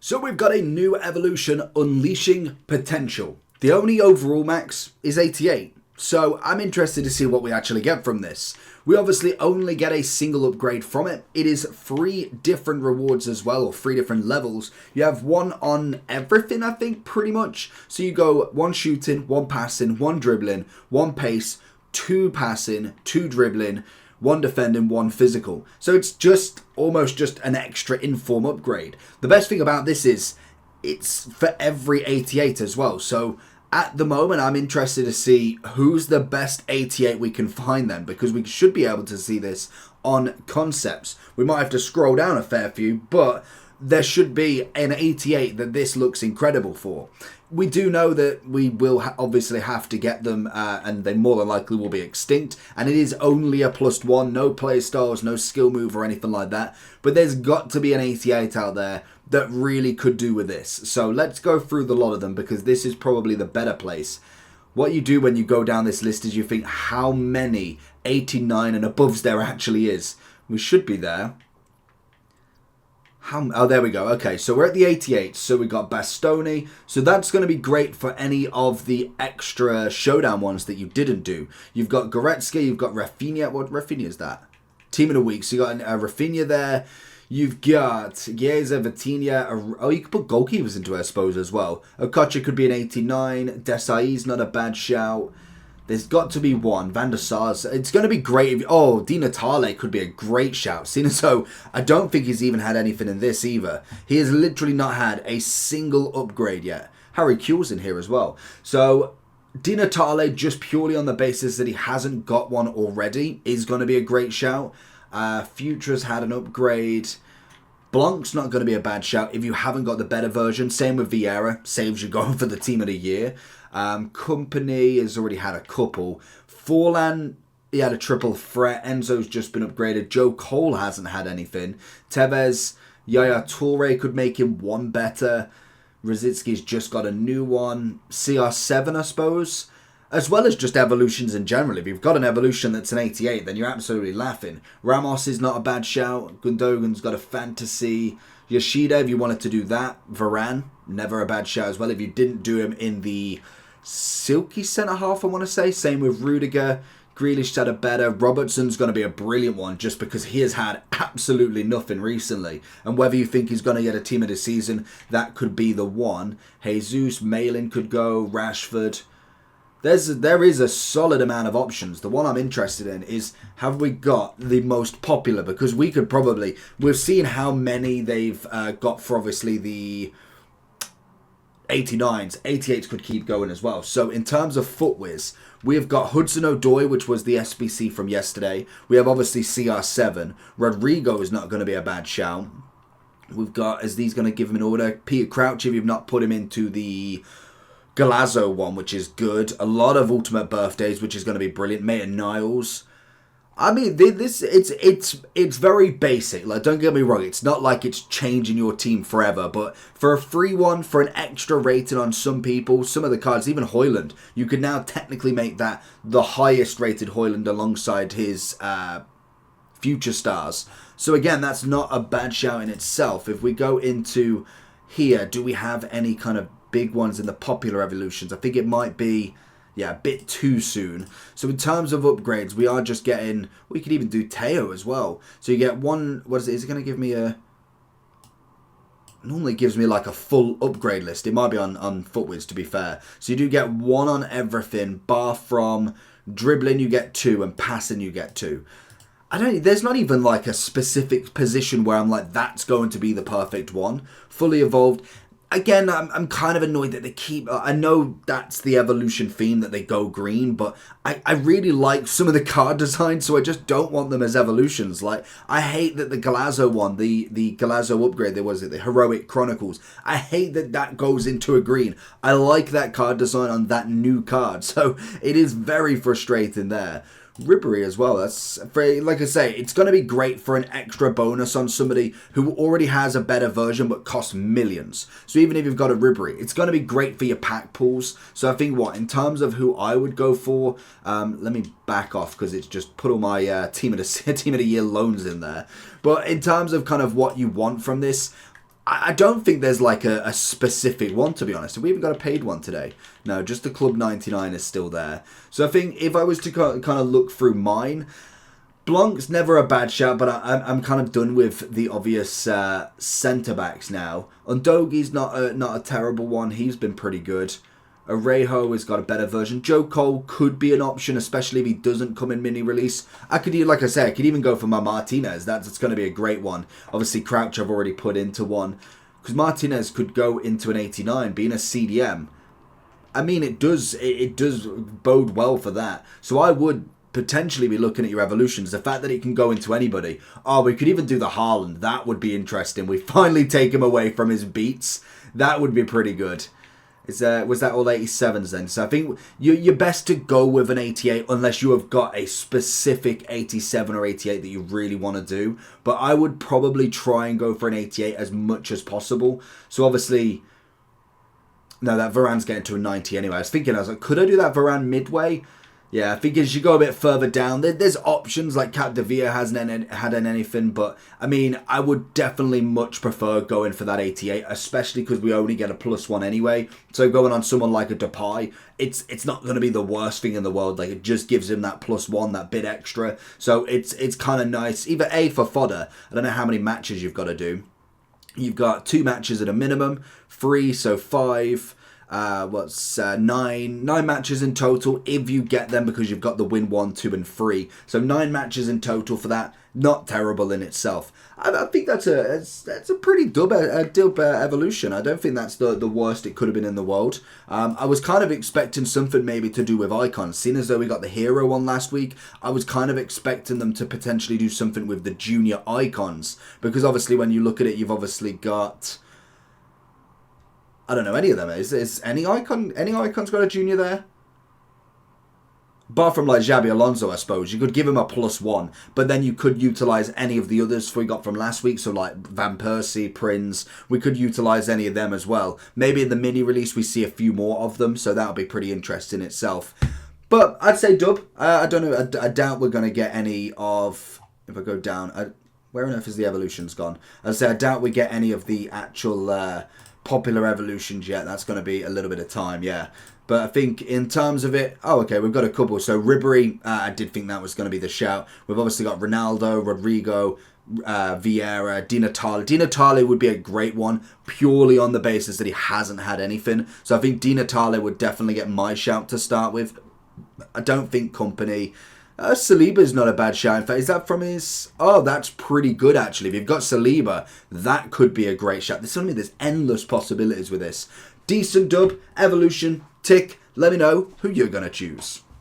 So we've got a new evolution, Unleashing Potential. The only overall max is 88. So I'm interested to see what we actually get from this. We obviously only get a single upgrade from it. It is 3 different rewards as well, or 3 different levels. You have one on everything, I think, pretty much. So you go 1 shooting, 1 passing, 1 dribbling, 1 pace, 2 passing, 2 dribbling, 1 defending, 1 physical. So it's just almost just an extra inform upgrade. The best thing about this is it's for every 88 as well. So at the moment, I'm interested to see who's the best 88 we can find then, because we should be able to see this on concepts. We might have to scroll down a fair few, but there should be an 88 that this looks incredible for. We do know that we will obviously have to get them, and they more than likely will be extinct. And it is only a +1, no play styles, no skill move or anything like that. But there's got to be an 88 out there that really could do with this. So let's go through the lot of them, because this is probably the better place. What you do when you go down this list is you think how many 89 and aboves there actually is. We should be there. Oh, there we go. Okay, so we're at the 88. So we got Bastoni. So that's going to be great for any of the extra showdown ones that you didn't do. You've got Goretzka, you've got Rafinha. What Rafinha is that? Team of the week. So you got Rafinha there. You've got Chiesa, Vitinha. Oh, you could put goalkeepers into it, I suppose, as well. Okocha could be an 89. Desai's not a bad shout. There's got to be one. Van der Sar's. It's going to be great. Di Natale could be a great shout. Seeing as though I don't think he's even had anything in this either. He has literally not had a single upgrade yet. Harry Kewell's in here as well. So Di Natale, just purely on the basis that he hasn't got one already, is going to be a great shout. Future's had an upgrade. Blanc's not going to be a bad shout if you haven't got the better version. Same with Vieira. Saves you going for the team of the year. Company has already had a couple. Forlan, he had a triple threat. Enzo's just been upgraded. Joe Cole hasn't had anything. Tevez, Yaya Toure could make him one better. Rosicki's just got a new one. CR7, I suppose. As well as just evolutions in general. If you've got an evolution that's an 88, then you're absolutely laughing. Ramos is not a bad shout. Gundogan's got a fantasy. Yoshida, if you wanted to do that. Varane, never a bad shout as well. If you didn't do him in the silky centre-half, I want to say. Same with Rudiger. Grealish had a better. Robertson's going to be a brilliant one just because he has had absolutely nothing recently. And whether you think he's going to get a team of the season, that could be the one. Jesus, Malin could go. Rashford. There is a solid amount of options. The one I'm interested in is, have we got the most popular? Because we could probably... We've seen how many they've got for obviously the 89s. 88s could keep going as well. So in terms of footwiz, we've got Hudson-Odoi, which was the SBC from yesterday. We have obviously CR7. Rodrigo is not going to be a bad shout. We've got, as these going to give him an order, Peter Crouch, if you've not put him into the Galazzo one, which is good. A lot of Ultimate Birthdays, which is going to be brilliant. Maitland-Niles. I mean, it's very basic. Like, don't get me wrong. It's not like it's changing your team forever. But for a free one, for an extra rating on some people, some of the cards, even Højlund, you can now technically make that the highest rated Højlund alongside his future stars. So again, that's not a bad shout in itself. If we go into here, do we have any kind of big ones in the popular evolutions? I think it might be, a bit too soon. So in terms of upgrades, we are just getting, we could even do Teo as well. So you get one, what is it? Is it going to give me a, normally gives me like a full upgrade list. It might be on footwiz, to be fair. So you do get one on everything, bar from dribbling you get 2 and passing you get 2. There's not even like a specific position where I'm like, that's going to be the perfect one. Fully evolved. Again, I'm kind of annoyed that they keep... I know that's the evolution theme, that they go green, but I really like some of the card designs, so I just don't want them as evolutions. Like, I hate that the Galazzo one, the Galazzo upgrade, the Heroic Chronicles, I hate that goes into a green. I like that card design on that new card, so it is very frustrating there. Ribery as well. That's very, like I say, it's going to be great for an extra bonus on somebody who already has a better version but costs millions. So even if you've got a Ribery, it's going to be great for your pack pools. So I think in terms of who I would go for, let me back off because it's just put all my team of the year loans in there. But in terms of kind of what you want from this, I don't think there's like a specific one, to be honest. Have we even got a paid one today? No, just the Club 99 is still there. So I think if I was to kind of look through mine, Blanc's never a bad shout, but I'm kind of done with the obvious centre-backs now. Undogi's not a terrible one. He's been pretty good. Arejo has got a better version. Joe Cole could be an option, especially if he doesn't come in mini-release. I could even go for my Martinez. That's going to be a great one. Obviously, Crouch I've already put into one. Because Martinez could go into an 89, being a CDM. I mean, it does bode well for that. So I would potentially be looking at your evolutions. The fact that it can go into anybody. Oh, we could even do the Haaland. That would be interesting. We finally take him away from his beats. That would be pretty good. Was that all 87s then? So I think you're best to go with an 88 unless you have got a specific 87 or 88 that you really want to do. But I would probably try and go for an 88 as much as possible. So obviously, no, that Varane's getting to a 90 anyway. I was like, could I do that Varane midway? Yeah, I think as you go a bit further down, there's options like Capdevia hasn't had anything, but I mean, I would definitely much prefer going for that 88, especially because we only get a +1 anyway. So going on someone like a Depay, it's not going to be the worst thing in the world. Like, it just gives him that +1, that bit extra. So it's kind of nice. Either A, for fodder. I don't know how many matches you've got to do. You've got 2 matches at a minimum, 3, so 5. 9 matches in total if you get them, because you've got the win 1, 2 and 3, so 9 matches in total for that. Not terrible in itself. I think that's a pretty dub evolution. I don't think that's the worst it could have been in the world. I was kind of expecting something maybe to do with icons, seeing as though we got the hero one last week. I was kind of expecting them to potentially do something with the junior icons, because obviously when you look at it, you've obviously got, I don't know any of them. Is any icon's got a junior there? Apart from like Xabi Alonso, I suppose. You could give him a +1, but then you could utilise any of the others we got from last week. So like Van Persie, Prince, we could utilise any of them as well. Maybe in the mini release we see a few more of them, so that'll be pretty interesting itself. But I'd say dub. I don't know. I doubt we're going to get any of, if I go down, where on earth is the evolutions gone? I'd say I doubt we get any of the actual popular evolutions yet. That's going to be a little bit of time, yeah. But I think in terms of it, okay, we've got a couple. So Ribery, I did think that was going to be the shout. We've obviously got Ronaldo, Rodrigo, Vieira, Di Natale. Di Natale would be a great one, purely on the basis that he hasn't had anything. So I think Di Natale would definitely get my shout to start with. I don't think Company. Saliba's not a bad shout. In fact, is that from his... Oh, that's pretty good, actually. If you've got Saliba, that could be a great shout. There's endless possibilities with this. Decent dub, evolution, tick. Let me know who you're going to choose.